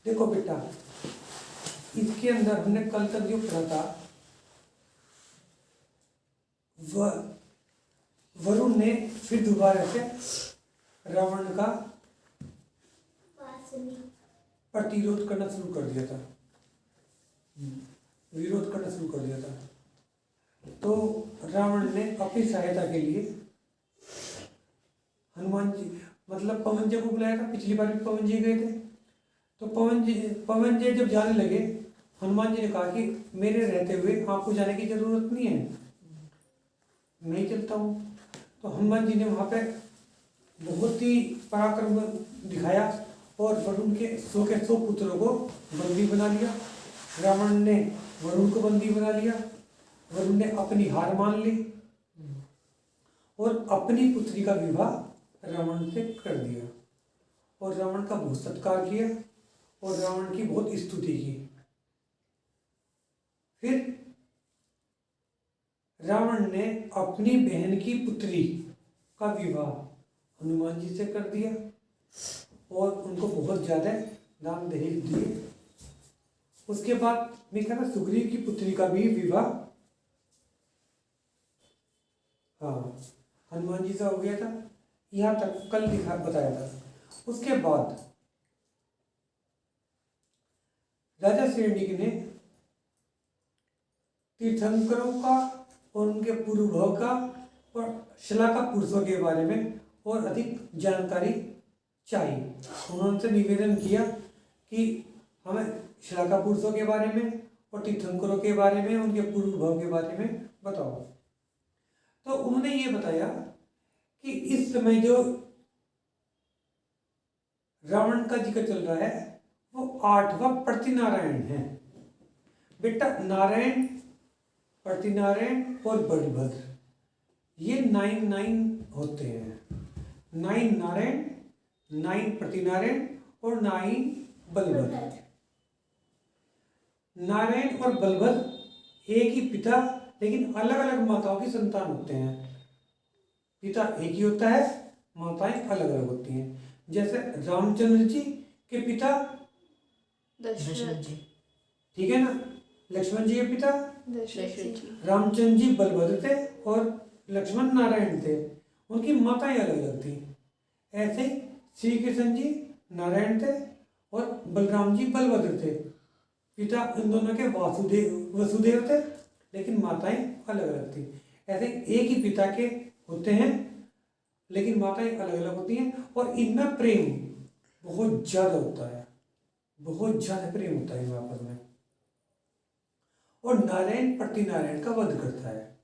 देखो बेटा, इसके अंदर हमने कल तक जो पढ़ा था, वरुण ने फिर दोबारा से रावण का प्रतिरोध करना शुरू कर दिया था, विरोध करना शुरू कर दिया था। तो रावण ने अपनी सहायता के लिए हनुमान जी मतलब पवन जी को बुलाया था। पिछली बार भी पवन जी गए थे। तो पवन जी जब जाने लगे, हनुमान जी ने कहा कि मेरे रहते हुए आपको जाने की जरूरत नहीं है, मैं ही चलता हूँ। तो हनुमान जी ने वहाँ पे बहुत ही पराक्रम दिखाया और वरुण के 100 पुत्रों को बंदी बना लिया। रावण ने वरुण को बंदी बना लिया। वरुण ने अपनी हार मान ली और अपनी पुत्री का विवाह रावण से कर दिया और रावण का बहुत सत्कार किया और रावण की बहुत स्तुति की। फिर रावण ने अपनी बहन की पुत्री का विवाह हनुमान जी से कर दिया और उनको बहुत ज्यादा दान दहेज दिए। उसके बाद मैं कह रहा सुग्रीव की पुत्री का भी विवाह हनुमान जी से हो गया था। यहाँ तक कल बताया था। उसके बाद राजा श्रेणी ने तीर्थंकरों का और उनके पूर्व भाव का और शलाका पुरुषों के बारे में और अधिक जानकारी चाहिए। उन्होंने निवेदन किया कि हमें शलाका पुरुषों के बारे में और तीर्थंकरों के बारे में, उनके पूर्व भाव के बारे में बताओ। तो उन्होंने ये बताया कि इस समय जो रावण का जिक्र चल रहा है वो 8वां प्रतिनारायण है। बेटा नारायण, प्रतिनारायण और बलभद्र, ये 9 होते हैं। 9 नारायण, 9 प्रतिनारायण और 9 बलभद्र। नारायण और बलभद्र एक ही पिता लेकिन अलग अलग माताओं की संतान होते हैं। पिता एक ही होता है, माताएं अलग अलग होती हैं। जैसे रामचंद्र जी के पिता दशरथ जी, ठीक है ना। लक्ष्मण जी के पिता दशरथ जी। रामचंद्र जी बलभद्र थे और लक्ष्मण नारायण थे। उनकी माताएं अलग अलग थी। ऐसे ही श्री कृष्ण जी नारायण थे और बलराम जी बलभद्र थे। पिता इन दोनों के वसुदेव थे लेकिन माताएं अलग अलग थी। ऐसे एक ही पिता के होते हैं लेकिन माताएं अलग अलग होती हैं और इनमें प्रेम बहुत ज्यादा होता है, बहुत ज्यादा प्रेम होता है इनमें आपस में। और नारायण प्रतिनारायण का वध करता है।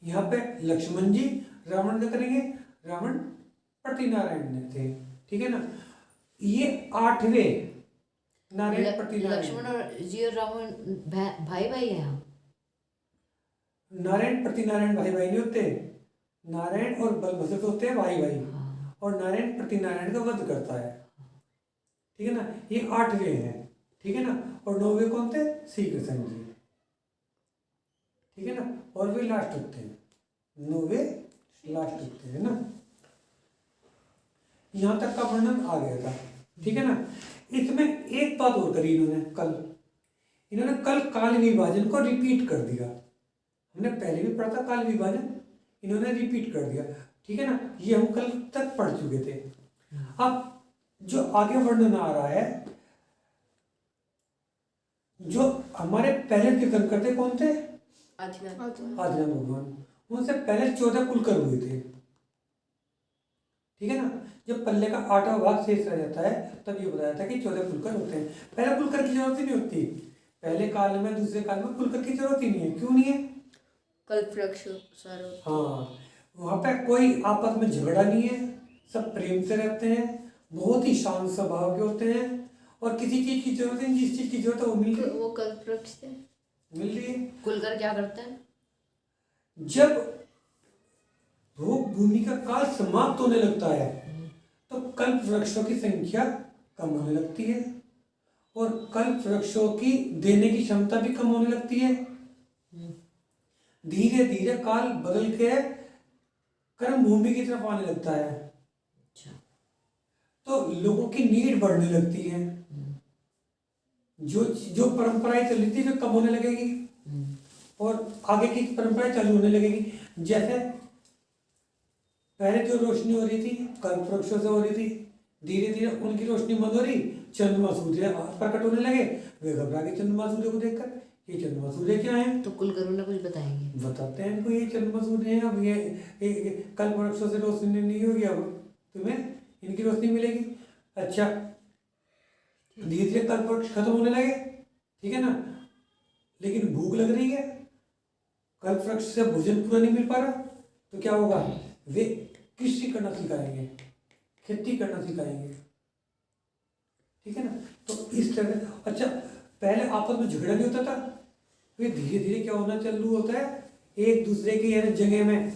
यहाँ पे लक्ष्मण जी रावण का करेंगे, रावण प्रतिनारायण थे, ठीक है ना। ये 8वें नारायण प्रतिनारायण। लक्ष्मण और जी और रावण भाई भाई हैं। नारायण प्रतिनारायण भाई भाई नहीं होते। नारायण और बलभद्र होते हैं भाई भाई। और नारायण प्रतिनारायण का वध करता है, ठीक है ना। ये 8वें हैं, ठीक है ना। और 9वें कौन थे? श्री कृष्ण जी, ठीक है ना। और वे लास्ट होते हैं, 9वें लास्ट होते हैं ना। यहां तक का वर्णन आ गया था, ठीक है ना। इसमें एक बात और करी इन्होंने कल काल विभाजन को रिपीट कर दिया। हमने पहले भी पढ़ा था काल विभाजन, इन्होंने रिपीट कर दिया, ठीक है ना। ये हम कल तक पढ़ चुके थे। अब जो आगे वर्णन आ रहा है, जो हमारे पहले तीर्थंकर थे कौन थे? आदिनाथ भगवान। उनसे पहले 14 कुलकर हुए थे, ठीक है ना। जब पल्ले का 8वां भाग शेष रह जाता है तब ये बताया था कि 14 कुलकर होते हैं। पहले कुलकर की जरूरत ही नहीं होती। पहले काल में, दूसरे काल में कुलकर की जरूरत ही नहीं है। क्यों नहीं है? कल्प वृक्ष हाँ, वहाँ पे कोई आपस में झगड़ा नहीं है, सब प्रेम से रहते हैं, बहुत ही शांत स्वभाव के होते हैं और किसी चीज की जरूरत नहीं, जिस चीज की जरूरत है वो मिल रही है। वो कल्प वृक्ष से मिल रही है। कुलकर क्या करते हैं? जब भोग भूमि का काल समाप्त होने लगता है तो कल्प वृक्षों की संख्या कम होने लगती है और कल्प वृक्षों की देने की क्षमता भी कम होने लगती है। धीरे धीरे काल बदल के कर्म भूमि की तरफ आने लगता है। तो लोगों की नीड बढ़ने लगती है, जो जो परंपराएं चल रही थी वे कम होने लगेगी और आगे की परंपराएं चालू होने लगेगी। जैसे पहले जो रोशनी हो रही थी कल्प वृक्षों से हो रही थी, धीरे धीरे उनकी रोशनी बंद हो रही, चंद्रमा सूर्य प्रकट होने लगे, वे घबरा के चंद्रमा सूर्य को देखकर ये चंद्रमा सूर्य क्या है। तो कुलगुरु ने कुछ बताएंगे, बताते हैं इनको ये चंद्रमा सूर्य है, अब ये कल्प वृक्षों से रोशनी नहीं होगी, अब तुम्हें इनकी रोशनी मिलेगी। अच्छा, धीरे धीरे कल्प वृक्ष खत्म होने लगे, ठीक है ना, लेकिन भूख लग रही है, कल्प वृक्ष से भोजन पूरा नहीं मिल पा रहा, तो क्या होगा, वे कृषि करना सिखाएंगे, खेती करना सिखाएंगे, ठीक है ना। तो इस तरह अच्छा, पहले आपस में झगड़ा नहीं होता था, फिर धीरे धीरे क्या होना चालू होता है, एक दूसरे की यानी जगह में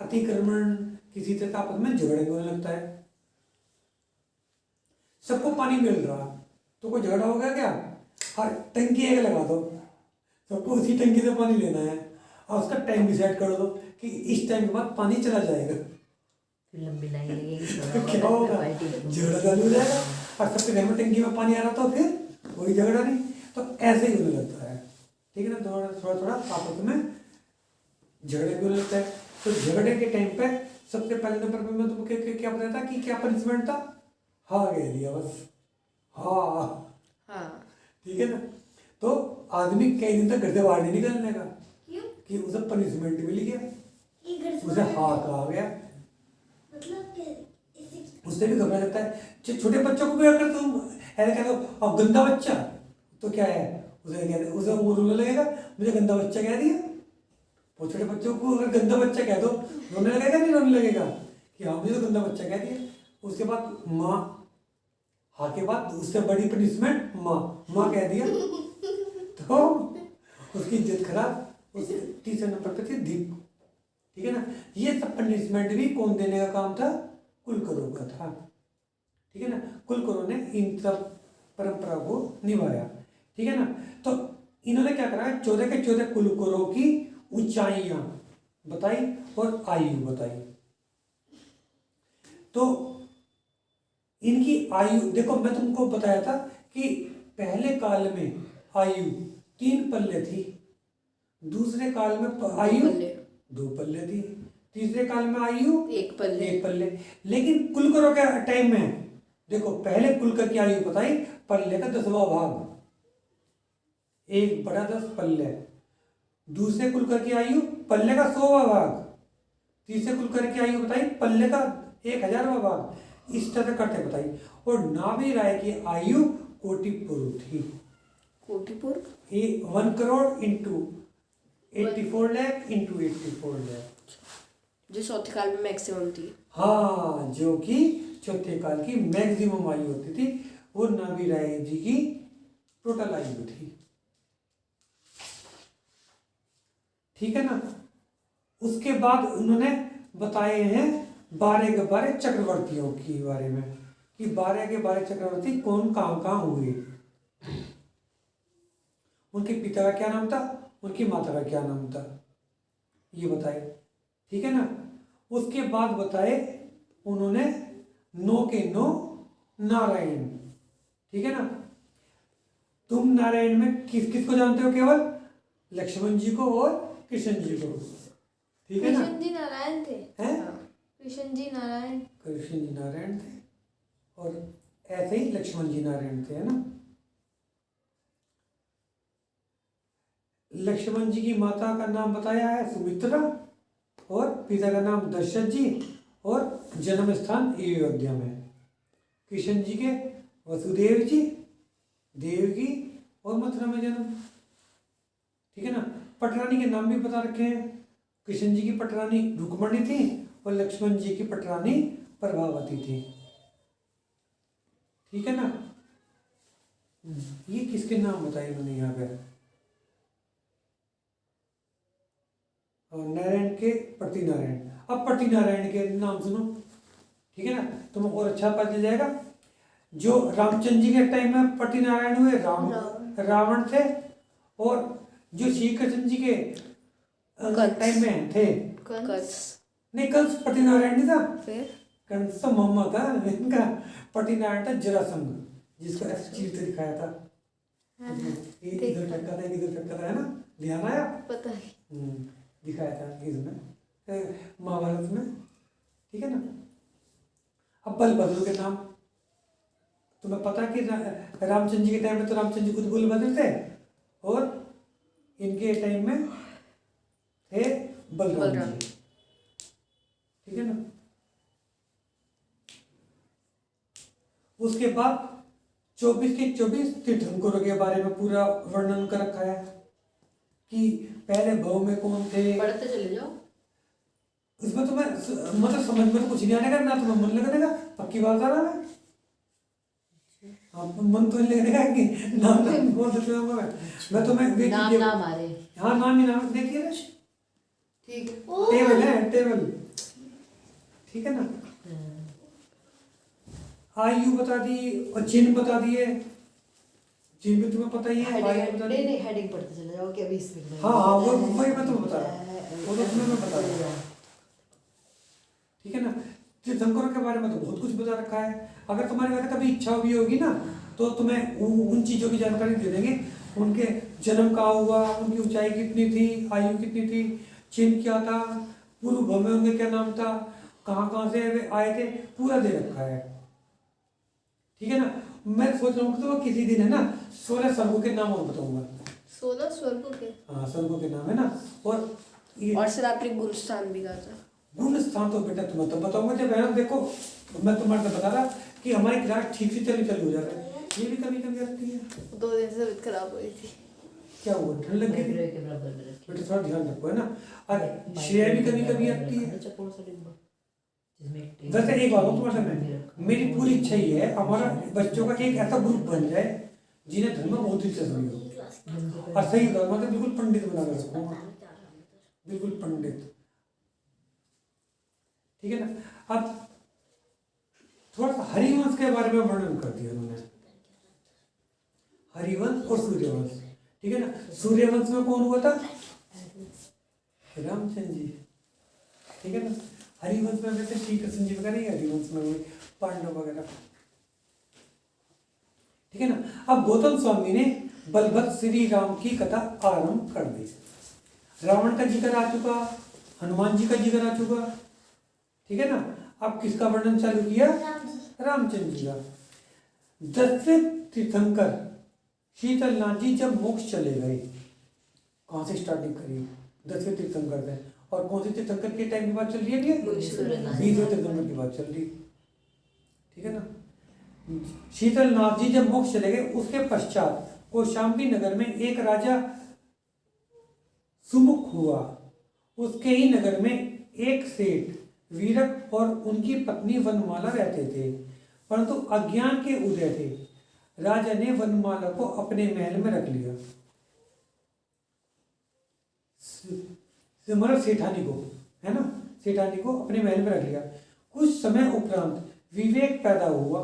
अतिक्रमण, किसी तरह का आपस में झगड़ा होने लगता है। सबको पानी मिल रहा तो कोई झगड़ा हो गया क्या, हर टंकी एक लगा दो, सबको उसी टंकी से पानी लेना है और उसका टाइम डिसाइड कर दो कि इस टाइम के बाद पानी चला जाएगा, फिर लंबी लाइन लगेगी, क्या होगा, झगड़ा चालू हो जाएगा। और सबके घर में टंकी में पानी आ रहा तो फिर कोई झगड़ा नहीं, तो ऐसे ही होने लगता है, ठीक है ना। थोड़ा थोड़ा थोड़ा आपस में झगड़े भी होने लगता है। तो झगड़े के टाइम पे सबसे पहले नंबर पे मैं तुमको क्या बताया था कि क्या पनिशमेंट था, हाँ कह दिया बस, हाँ, ठीक है ना। तो आदमी कई दिन तक घर से बाहर नहीं निकलने का, कि उसे पनिशमेंट मिल गया, उसे हाँ कहा गया, उससे भी घबरा जाता है। छोटे बच्चों को भी अगर तुम ऐसे कह दो अब गंदा बच्चा, तो क्या है, उसे वो रोने लगेगा, मुझे गंदा बच्चा कह दिया। वो छोटे बच्चों को अगर गंदा बच्चा कह दो, रोने लगेगा नहीं रोने लगेगा कि हाँ मुझे तो गंदा बच्चा कह दिया। उसके बाद माँ, हाँ के बाद उससे बड़ी पनिशमेंट माँ कह दिया, तो उसकी इज्जत खराब। उसके तीसरे नंबर पर थी दीप, ठीक है ना। ये सब पनिशमेंट भी कौन देने का काम था, कुलकर्णों का था, ठीक है ना। कुलकर्णों ने इन सब परंपरा को निभाया, ठीक है ना। तो इन्होंने क्या करा, 14 के 14 कुलकर्णों की ऊंचाइयां बताई और आयु बताई। तो इनकी आयु देखो, मैं तुमको बताया था कि पहले काल में आयु 3 पल्ले थी, दूसरे काल में आयु 2 पल्ले थी, तीसरे काल में आयु 1 पल्ले। लेकिन कुलकर्णों के टाइम में देखो, पहले कुलकर की आयु बताई पल्ले का 10वां भाग, 1/10 पल्ले। दूसरे कुलकर की आयु पल्ले का 100वां भाग, तीसरे कुलकर की आयु बताई पल्ले का 1000वां भाग। इस तरह करते बताई। और नाभि राय की आयु कोटिपुर थी, कोटिपुर 1 करोड़ इंटू 84 लाख इंटू 84 लाख, जो चौथे काल में मैक्सिमम थी। हाँ, जो कि चौथे काल की मैक्सिमम आयु होती थी, वो नाभि राय जी की टोटल आयु थी, ठीक है ना। उसके बाद उन्होंने बताए हैं 12 के 12 चक्रवर्तियों के बारे में, कि 12 के 12 चक्रवर्ती कौन कहाँ कहाँ हुए, उनके पिता का क्या नाम था, उनकी माता का क्या नाम था, ये बताए, ठीक है ना। उसके बाद बताए उन्होंने 9 के 9 नारायण, ठीक है ना। तुम नारायण में किस किस को जानते हो, केवल लक्ष्मण जी को और कृष्ण जी को, ठीक है ना। कृष्ण जी नारायण थे, हैं, कृष्ण जी नारायण, कृष्ण जी नारायण थे और ऐसे ही लक्ष्मण जी नारायण थे, है ना। लक्ष्मण जी की माता का नाम बताया है सुमित्रा और पिता का नाम दशरथ जी और जन्म स्थान अयोध्या में। कृष्ण जी के वसुदेव जी, देवकी और मथुरा में जन्म, ठीक है ना। पटरानी के नाम भी बता रखे हैं, कृष्ण जी की पटरानी रुक्मणी थी और लक्ष्मण जी की पटरानी प्रभावती थी, ठीक है ना। ये किसके नाम बताए इन्होंने यहाँ पे, और नारायण के प्रति नारायण। अब प्रति नारायण के नाम सुनो, ठीक है ना, तुम्हें और अच्छा पता चल जाएगा। जो रामचंद्र जी के टाइम में प्रति नारायण हुए, रावण थे, और जो श्री कृष्ण जी के टाइम में थे कंस, नहीं, कंस प्रति नारायण नहीं था, फिर कंस मोहम्मद था, इनका पति नारायण था जरासंध, जिसको ऐसे चीरते दिखाया था। ये इधर टक्का था, इधर टक्का था, है ना, ध्यान आया? पता नहीं। दिखाया था इसमें महाभारत में, ठीक है ना। अब बलभद्र के नाम तुम्हें पता कि रामचंद्र जी के टाइम में तो रामचंद्र जी खुद बलभद्र थे, और इनके टाइम में थे बलराम जी, ठीक है ना। उसके बाद 24 के 24 तीर्थंकरों के बारे में पूरा वर्णन कर रखा है कि पहले भव में कौन थे। पढ़ते चले जाओ। इसमें तुम्हें मतलब समझ में तो कुछ नहीं आने का, ना तुम्हें मन लगने का, पक्की बात आ रहा है। हाँ, मन तो नहीं लगने का कि नाम नाम बोल सकते हो। मैं तुम्हें नाम आ रहे। हाँ, नाम ही नाम देखिए ना, ठीक है। टेबल है, टेबल, ठीक है ना। आयु बता दी और चिन्ह बता दिए, चिन्ह भी तुम्हें पता ही है। आयु बता दी। नहीं हेडिंग पढ़ते चले जाओ कि अभी इसमें। हाँ हाँ, वो वही मैं तुम्हें बता रहा हूँ, वो तो तुम्हें मैं बता रहा हूँ, ठीक है ना। तीर्थंकरों के बारे में तो बहुत कुछ बता रखा है। अगर तुम्हारे वैसे कभी इच्छा भी होगी ना, तो तुम्हें उन चीज़ों की जानकारी दे देंगे। उनके जन्म कहाँ हुआ, उनकी ऊंचाई कितनी थी, आयु कितनी थी, चिन्ह क्या था, पूर्व भव में उनका क्या नाम था, कहाँ कहाँ से वे आए थे, पूरा दे रखा है, ठीक है ना। मैं सोच रहा हूँ तो किसी दिन है ना 16 स्वर्गों के नाम और बताऊंगा। 16 स्वर्गों के। हाँ, स्वर्गों के नाम है ना। और सर आपने गुणस्थान भी कहा था। गुण स्थान तो बेटा तुम्हें तो बताऊंगा जब है ना। देखो, मैं तुम्हारे से बता रहा कि हमारी क्लास ठीक से चालू हो जा रहा है, ये भी कभी कभी आती है। 2 दिन से तबीयत खराब हो रही थी। क्या हुआ, ठंड लग गई थी? बेटा थोड़ा ध्यान रखो, है ना। और श्रेया भी कभी कभी आती है। वैसे एक बात हो तुम्हारे में, मेरी पूरी इच्छा ही है हमारा बच्चों का एक ऐसा ग्रुप बन जाए जिन्हें धर्म में बहुत दिलचस्पी हो, और सही धर्म मतलब बिल्कुल पंडित बना कर रखो, बिल्कुल पंडित, ठीक है ना। अब थोड़ा सा हरिवंश के बारे में वर्णन कर दिया उन्होंने, हरिवंश और सूर्यवंश, ठीक है ना। सूर्यवंश में कौन हुआ था? रामचंद्र जी, ठीक है ना। हरिवंश में वैसे श्री कृष्ण जी वगैरह, हरिवंश में हुए पांडव वगैरह, ठीक है ना। अब गौतम स्वामी ने बलभद्र श्री राम की कथा आरंभ कर दी। रावण का जिक्र आ चुका, हनुमान जी का जिक्र आ चुका, ठीक है ना। अब किसका वर्णन चालू किया? रामचंद्र जी का। 10वें तीर्थंकर शीतलनाथ जी जब मोक्ष चले गए, कहाँ से स्टार्टिंग करी? 10वें तीर्थंकर थे। और कौन से तीर्थंकर के टाइम की बात चल रही है? 20वें तीर्थंकर की बात चल रही, ठीक है ना। शीतलनाथ जी जब मोक्ष चले गए, उसके पश्चात कौशाम्बी नगर में एक राजा सुमुख हुआ। उसके ही नगर में एक सेठ वीरक और उनकी पत्नी वनमाला रहते थे, परंतु अज्ञान के उदय थे। राजा ने वनमाला को अपने महल में रख लिया, मतलब सेठानी को, है ना, सेठानी को अपने महल में रख लिया। कुछ समय उपरांत विवेक पैदा हुआ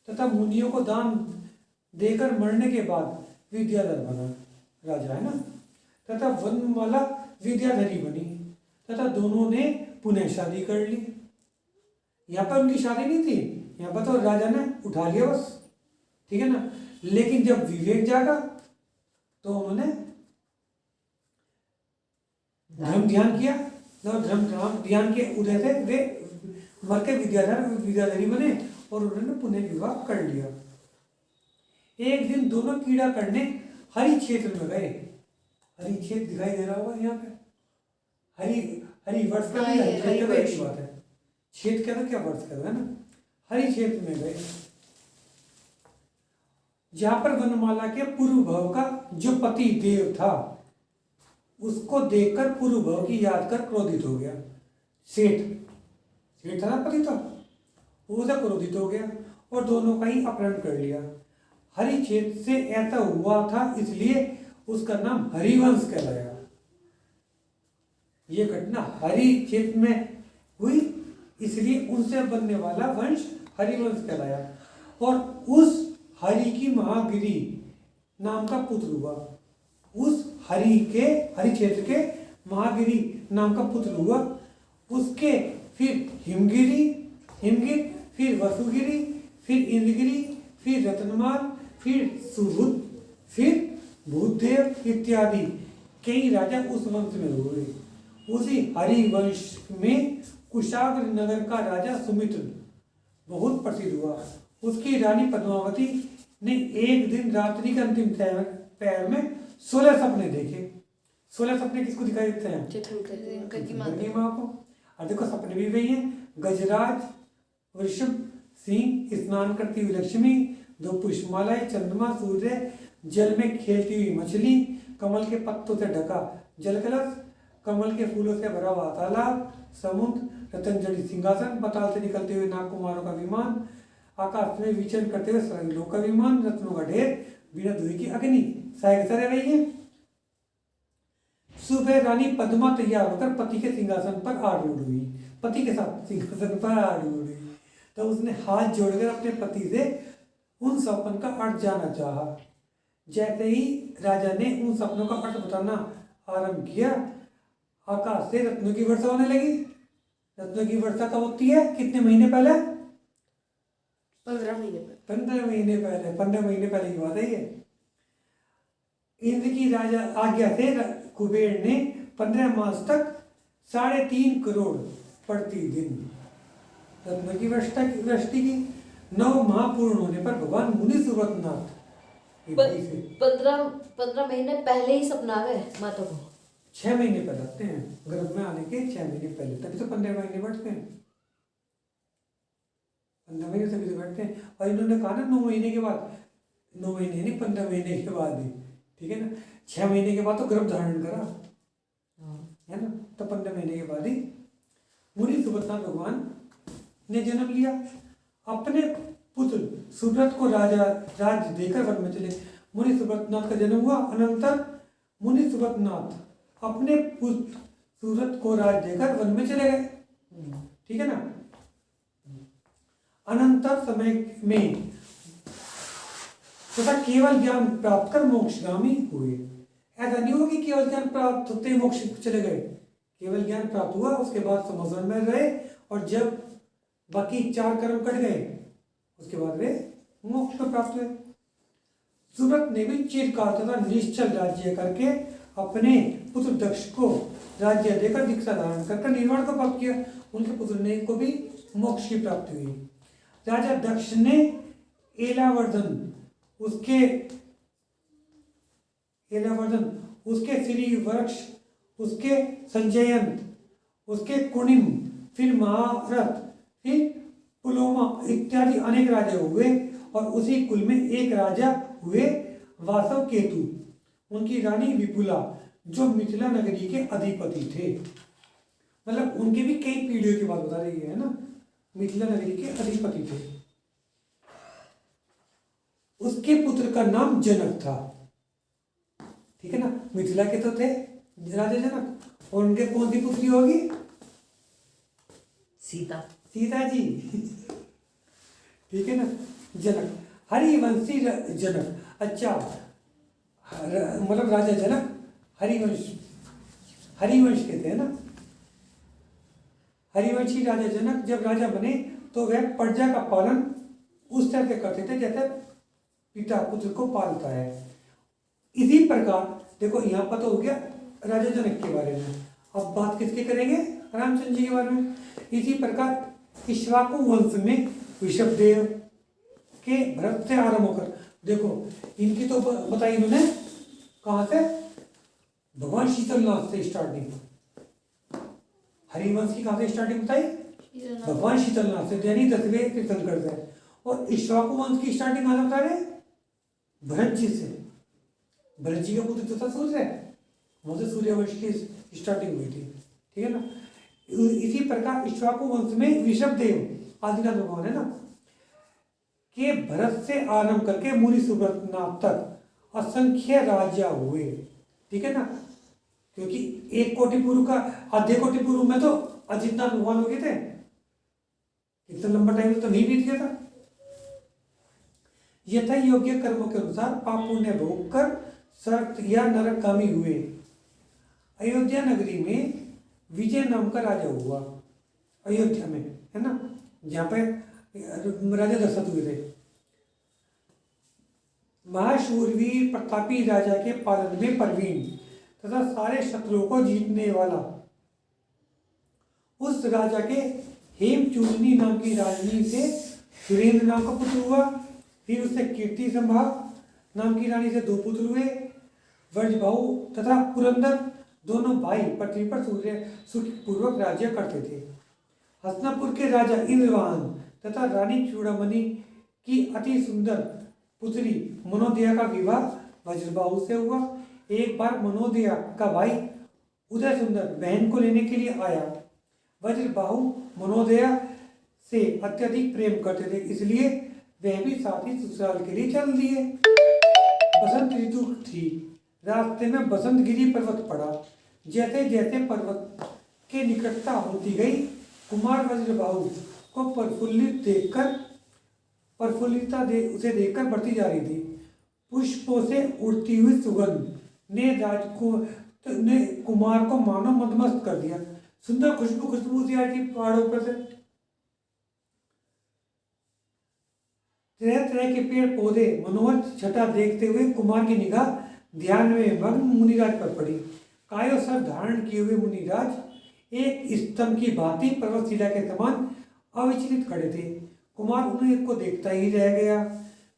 तथा मुनियों को दान देकर मरने के बाद विद्याधर बना राजा, है ना, तथा वनमाला विद्याधरी बनी तथा दोनों ने पुनः शादी कर ली। यहाँ पर उनकी शादी नहीं थी, यहाँ पर तो राजा ने उठा लिया बस, ठीक है ना। लेकिन जब विवेक जागा तो उन्होंने धर्म ध्यान किया, और धर्म ध्यान के उदय से वे मर के विद्याधरी बने और उन्होंने पुनः विवाह कर लिया। एक दिन दोनों कीड़ा करने हरि क्षेत्र में गए। हरि क्षेत्र दिखाई दे रहा होगा यहाँ पे, हरि वर्ष का भी हरि बात है, क्षेत्र क्या था, क्या वर्ष का है ना। हरि क्षेत्र में गए, जहां पर वनमाला के पूर्व भव का जो पति देव था उसको देखकर पूर्व भव की याद कर क्रोधित हो गया। सेठ था ना, पति था, वो से क्रोधित हो गया और दोनों का ही अपहरण कर लिया। हरि क्षेत्र से ऐसा हुआ था, इसलिए उसका नाम हरिवंश कहलाया। ये घटना हरि क्षेत्र में हुई, इसलिए उनसे बनने वाला वंश हरिवंश कहलाया। और उस हरि की महागिरी नाम का पुत्र हुआ। उस हरि क्षेत्र के महागिरी नाम का पुत्र हुआ। उसके फिर हिमगिरी, फिर वसुगिरी, फिर इंद्रगिरी, फिर रत्नमाल, फिर सुहृद, फिर भूदेव इत्यादि कई राजा उस वंश में हुए। उसी हरिवंश में कुशाग्र नगर का राजा सुमित्र बहुत प्रसिद्ध हुआ। उसकी रानी पद्मावती ने एक दिन रात्रि के अंतिम पैर में 16 सपने देखे। 16 सपने किसको दिखाई देते हैं? गति गति माँ को। और देखो सपने भी वही हैं, गजराज, वृषभ, सिंह, स्नान करती हुई लक्ष्मी, 2 पुष्पमालाएं, चंद्रमा, सूर्य, जल में खेलती हुई मछली, कमल के पत्तों से ढका जल कलश, कमल के फूलों से भरा हुआ तालाब, समुद्र, रतनजड़ी सिंहासन, पाताल से निकलते हुए नागकुमारों का विमान, आकाश में विचरण करते हुए स्वर्गलोक का विमान, रत्नों का ढेर, बिना धुएं की अग्नि, साय रही है। सुबह रानी पद्मा तैयार होकर पति के सिंहासन पर आरूढ़ हुई, पति के साथ सिंहासन पर आरूढ़ हुई। तो उसने हाथ जोड़कर अपने पति से उन सपन का अर्थ जानना चाहा। जैसे ही राजा ने उन सपनों का अर्थ बताना आरंभ किया, आकाश से रत्नों की वर्षा होने लगी। रत्नों की वर्षा कब होती है? कितने महीने पहले? 15 महीने पहले। 15 महीने पहले, 15 महीने पहले की बात है ये। इंद्र की राजा आज्ञा से कुबेर ने 15 मास तक 3.5 करोड़ प्रतिदिन रत्नों की वृष्टि की। 9 माह पूर्ण होने पर भगवान मुनि सुव्रतनाथ 15 महीने पहले ही सपना आ गए माता को। 6 महीने पहले आते हैं, गर्भ में आने के 6 महीने पहले, तभी तो 15 महीने बढ़ते हैं। 15 महीने तभी तो बढ़ते हैं। और इन्होंने कहा ना 9 महीने के बाद, 9 महीने नहीं 15 महीने के बाद ही, ठीक है ना। 6 महीने के बाद तो गर्भ धारण करा, है ना, तो 15 महीने के बाद ही मुनि सुव्रतनाथ भगवान ने जन्म लिया। अपने पुत्र सुव्रत को राज देकर वन में चले। मुनि सुव्रतनाथ का जन्म हुआ। अनंतर मुनि सुव्रतनाथ अपने पुत्र सुव्रत को राज देकर वन में चले गए, ठीक है ना। अनंतर समय में तथा केवल ज्ञान प्राप्त कर मोक्षगामी हुए। ऐसा नहीं हुआ कि केवल ज्ञान प्राप्त होते ही मोक्ष चले गए। केवल ज्ञान प्राप्त हुआ, उसके बाद समझ में रहे, और जब बाकी 4 कर्म कट गए उसके बाद वे मोक्ष को प्राप्त हुए। सुव्रत ने भी चिरकाल तथा निश्चल राज्य करके अपने पुत्र दक्ष को राज्य देकर दीक्षा धारण कर निर्वाण को प्राप्त किया। उनके पुत्र ने को भी मोक्ष की प्राप्ति हुई। राजा दक्ष ने एलावर्धन उसके श्री वृक्ष, उसके संजयंत, उसके कुणिम, फिर महारथ, फिर पुलोमा इत्यादि अनेक राजा हुए। और उसी कुल में एक राजा हुए वासव केतु, उनकी रानी विपुला, जो मिथिला नगरी के अधिपति थे। मतलब उनके भी कई पीढ़ियों की बात बता रही है ना, मिथिला नगरी के अधिपति थे। उसके पुत्र का नाम जनक था, ठीक है ना। मिथिला के तो थे राजा जनक, और उनके कौन सी पुत्री होगी? सीता जी, ठीक है ना। जनक हरिवंशी जनक, अच्छा मतलब राजा जनक हरिवंश के थे ना। हरिवंशी राजा जनक जब राजा बने तो वह प्रजा का पालन उस तरह से करते थे जैसे पिता पुत्र को पालता है। इसी प्रकार देखो यहाँ पता हो गया राजा जनक के बारे में। अब बात किसके करेंगे? रामचंद्र जी के बारे में। इसी प्रकार इक्ष्वाकु वंश में ऋषभदेव के भरत से आरंभ होकर, देखो इनकी तो बताई इन्होंने कहाँ से? भगवान शीतलनाथ से स्टार्टिंग। हरिवंश की कहाँ से स्टार्टिंग बताई? भगवान शीतलनाथ से, यानी 10वें तीर्थंकर से। और इक्ष्वाकु वंश की स्टार्टिंग कहाँ से बता रहे? भरत जी से। भरत जी का पुत्र तो था सूर्य, वहां से सूर्यवंश की स्टार्टिंग हुई थी, ठीक है ना। इसी प्रकार इक्ष्वाकु वंश में ऋषभदेव आदिनाथ भगवान है ना के भरत से आरंभ करके मुनि सुव्रतनाथ तक असंख्य राजा हुए, ठीक है ना। क्योंकि 1 कोटि पूर्व का आधे कोटि पूर्व में तो अजितनाथ भगवान हो गए थे, इतना लंबा टाइम तो नहीं बीत गया था। यथा योग्य कर्मों के अनुसार पाप पुण्य भोग कर स्वर्ग या नरकगामी हुए। अयोध्या नगरी में विजय नाम का राजा हुआ। अयोध्या में, है ना, जहाँ पे राजा दशरथ हुए थे। महाशूरवीर प्रतापी राजा के पालन में प्रवीण तथा सारे शत्रुओं को जीतने वाला उस राजा के हेमचूर्णी नाम की रानी से सुरेंद्र नाम का पुत्र हुआ। फिर उससे कीर्ति संभा नाम की रानी से 2 पुत्र हुए। व्रजभाऊ तथा पुरंदर दोनों भाई पृथ्वी पर सुखपूर्वक राज्य करते थे। हस्तिनापुर के राजा इंद्रवाहन तथा रानी चूड़ामणि की अति सुंदर पुत्री मनोदया का विवाह वज्रबाहु से हुआ। एक बार मनोदया का भाई उदय सुंदर बहन को लेने के लिए आया। वज्रबाहु मनोदया से अत्यधिक प्रेम करते थे, इसलिए वह भी साथ ही ससुराल के लिए चल दिए। बसंत ऋतु थी। रास्ते में बसंतगिरी पर्वत पड़ा। जैसे जैसे पर्वत के निकटता होती गई, कुमार वज्रबाहु को उसे देखकर बढ़ती जा रही थी। पुष्पों से उड़ती हुई सुगंध ने कुमार को मानो मंदमस्त कर दिया। सुंदर खुशबू सी आ रही थी पहाड़ों पर से। तरह तरह के पेड़ पौधे मनोहर छटा देखते हुए कुमार की निगाह ध्यान में मग्न मुनिराज पर पड़ी। कायो सर धारण किए हुए मुनिराज एक स्तंभ की भांति पर्वतशिला के समान अविचलित खड़े थे। कुमार उन्हें को देखता ही रह गया।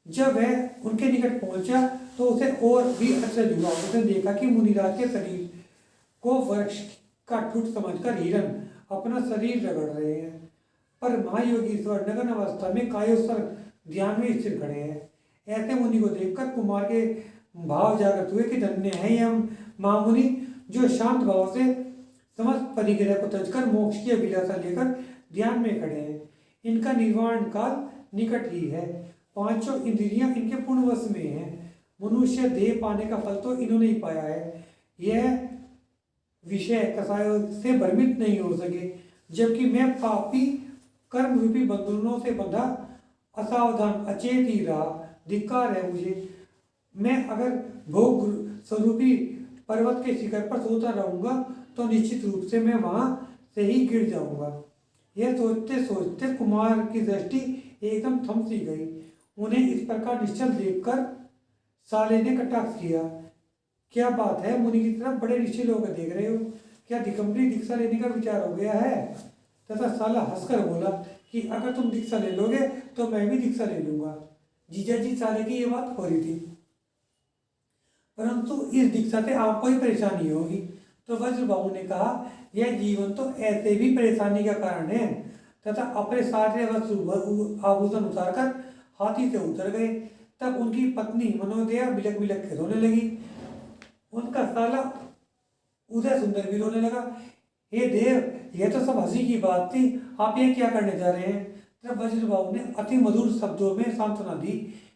जब वह उनके निकट पहुंचा तो उसे और भी आश्चर्य हुआ। उसने देखा कि मुनिराज के शरीर को वृक्ष का ठूठ समझकर हिरण अपना शरीर रगड़ रहे हैं, पर महायोगीश्वर नग्न अवस्था में कायोसर ध्यान में स्थिर खड़े हैं। ऐसे मुनि को देखकर कुमार के भाव जागृत हुए कि धन्य है यह महामुनि जो शांत भाव से समस्त परिग्रह को तजकर मोक्ष की अभिलाषा लेकर ध्यान में खड़े हैं। इनका निर्वाण काल निकट ही है। 5 इंद्रियां इनके पूर्ण वश में हैं। मनुष्य देह पाने का फल तो इन्होंने ही पाया है। यह विषय कसायों से भ्रमित नहीं हो सके, जबकि मैं पापी कर्म रूपी बंधनों से बंधा असावधान अचेत ही रहा। धिक्कार है मुझे। मैं अगर भोग स्वरूपी पर्वत के शिखर पर सोता रहूंगा तो निश्चित रूप से मैं वहां से ही गिर जाऊंगा। यह सोचते सोचते कुमार की दृष्टि एकदम थम सी गई। उन्हें इस प्रकार निश्चल देखकर साले ने कटाक्ष किया। क्या बात है, मुनि की तरफ बड़े निश्चल होकर देख रहे हो? क्या दिगंबरी दीक्षा लेने का विचार हो गया है? तथा साला हंसकर बोला कि अगर तुम दीक्षा ले लोगे तो मैं भी दीक्षा ले लूंगा। जीजा जी साले की ये बात हो रही थी, परंतु इस दीक्षा से आपको ही परेशानी होगी। तो वज्रबाहु ने कहा, यह जीवन तो ऐसे भी परेशानी का कारण है। तथा अपने सारे वस्त्र आभूषण उतारकर हाथी से उतर गए। तब उनकी पत्नी मनोदया बिलक बिलक के रोने लगी। उनका साला उदय सुंदर भी रोने लगा। हे देव, यह तो सब हंसी की बात थी, आप ये क्या करने जा रहे हैं? तब वज्रबाहु ने अति मधुर शब्दों में सांत्वना दी।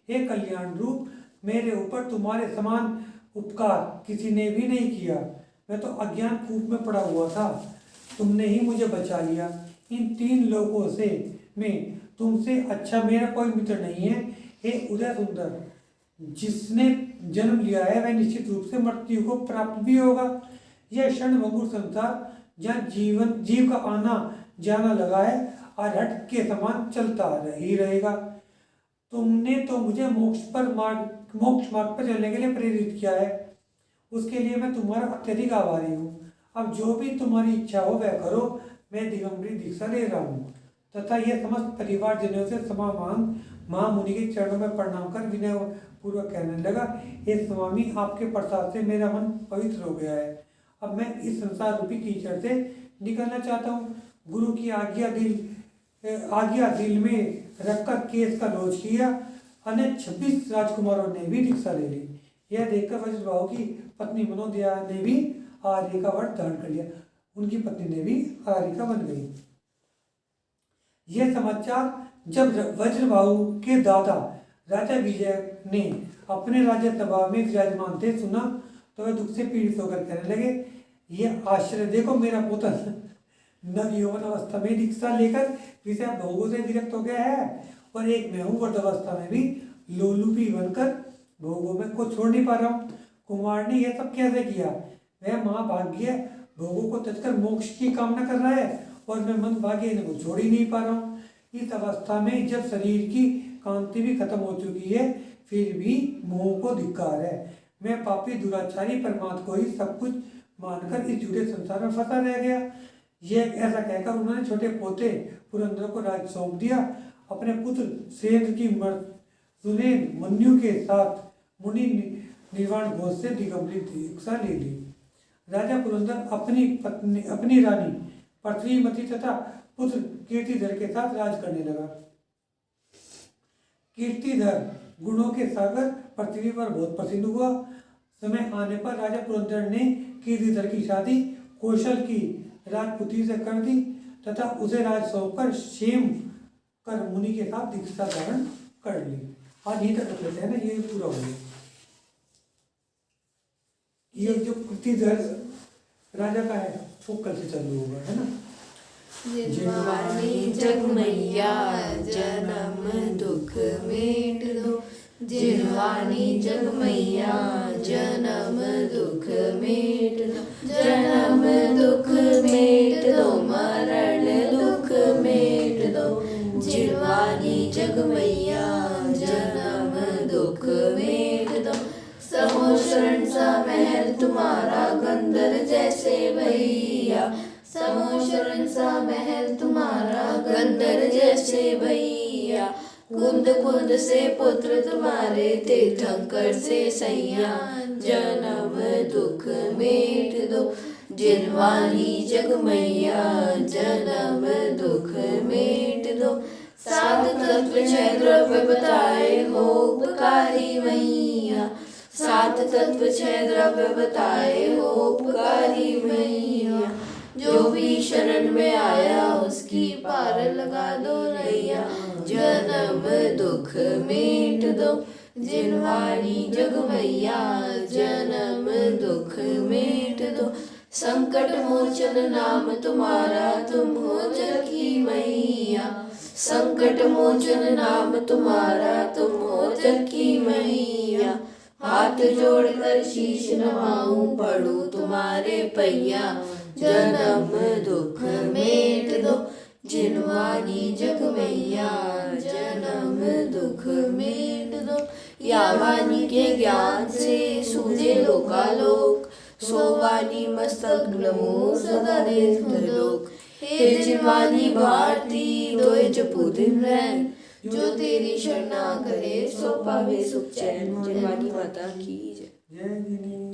हे कल्याण रूप, मेरे ऊपर तुम्हारे समान उपकार किसी ने भी नहीं किया। मैं तो अज्ञान कूप में पड़ा हुआ था, तुमने ही मुझे बचा लिया। इन 3 लोगों से में तुमसे अच्छा मेरा कोई मित्र नहीं है। हे उदय सुंदर, जिसने जन्म लिया है वह निश्चित रूप से मृत्यु को प्राप्त भी होगा। यह क्षणभंगुर संसार जहाँ जीव का आना जाना लगा है और हट के समान चलता ही रहेगा। तुमने तो मुझे मोक्ष मार्ग पर चलने के लिए प्रेरित किया है, उसके लिए मैं तुम्हारा अत्यधिक आभारी हूँ। अब जो भी तुम्हारी इच्छा हो वह करो, मैं दिगंबरी दीक्षा ले रहा हूँ। तथा यह समस्त परिवार जनों से क्षमा मांग महामुनि के चरणों में प्रणाम कर विनय पूर्वक कहने लगा, हे स्वामी, आपके प्रसाद से मेरा मन पवित्र हो गया है। अब मैं इस संसार रूपी कीचड़ से निकलना चाहता हूँ। गुरु की आज्ञा दिल में रखकर केस का लोच किया। अन्य 26 राजकुमारों ने भी दीक्षा ले ली। यह देखकर वज्रबाहु की पत्नी मनोदया ने भी आर्य का व्रत धारण कर लिया। उनकी पत्नी ने भी आर्यिका बन गई। यह समाचार जब वज्रबाहु के दादा राजा विजय ने अपने राज्यसभा में विराजमान थे सुना तो वह दुख से पीड़ित होकर कहने लगे, यह आश्चर्य देखो, मेरा पुत्र नव यौवन अवस्था में दीक्षा लेकर विषय भोगों से विरक्त हो गया है और एक मैं हूँ वृद्धावस्था में भी लोलुपी बनकर भोगों में को छोड़ नहीं पा रहा हूँ। कुमार ने यह सब कैसे किया? वह महाभाग्य भोगों को त्यजकर मोक्ष की कामना कर रहा है और मैं मन भाग्य इनको छोड़ ही नहीं पा रहा हूँ। इस अवस्था में जब शरीर की कांति भी खत्म हो चुकी है, फिर भी मोह को धिक्कार है। मैं पापी दुराचारी परमात्मा को ही सब कुछ मानकर इस झूठे संसार में फंसा रह गया। यह ऐसा कहकर उन्होंने छोटे पोते पुरंदर को राज सौंप दिया। अपने पुत्र सेन की सुनेन मन्यु के साथ मुनि निर्वाण घोष से दिगंबरी दीक्षा ले ली। राजा पुरंदर अपनी रानी पृथ्वीमती तथा पुत्र कीर्तिधर के साथ राज करने लगा। कीर्तिधर गुणों के सागर पृथ्वी पर बहुत प्रसिद्ध हुआ। समय आने पर राजा पुरंदर ने कीर्तिधर की शादी कौशल की राजपुत्री से कर दी तथा उसे राज सौंपकर क्षेम कर मुनि के साथ दीक्षा धारण कर ली। आज यही तक लेते हैं ना, ये पूरा हो गया। ये जो कीर्तिधर राजा का है वो कल से चालू होगा, है ना। जिनवानी जग मैया जन्म दुख मेट दो, जिनवानी जग मैया जन्म दुख मेट दो, जन्म दुख मेट दो, मरण दुख मेट दो, जिनवानी जग मैया जन्म दुख मेट दो। समो शरण सा महल तुम्हारा गंधर जैसे भैया, समो शरण सा महल तुम्हारा गंधर जैसे भैया, कुंद कुंद से पुत्र तुम्हारे तीर्थंकर से सैया, जन्म दुख मेट दो, जिनवानी जग मैया जन्म दुख मेट दो। सात तत्व छह द्रव्य बताए हो उपकारी मैया, सात तत्व छह द्रव्य बताए हो उपकारी मैया, जो भी शरण में आया उसकी पार लगा दो नैया, जन्म दुख मेट दो, जिनवानी जग मैया जन्म दुख मेट दो। संकट मोचन नाम तुम्हारा तुम हो जग की मैया, संकट मोचन नाम तुम्हारा तुम हो जग की मैया, हाथ जोड़कर शीश नवाऊं पढ़ूं तुम्हारे पैया, जन्म दुख मेट दो, जिनवानी जग मैया जन्म दुख मेट दो। यावानी के ज्ञान से सूझे लोकालोक, सोवानी मस्तक नमो सदा लोक। हे जिनवानी भारती दोय जपू दिन रैन, जो तेरी शरणा करे सो पावे सुख चैन। जिनवानी माता की जय। जय जिनी।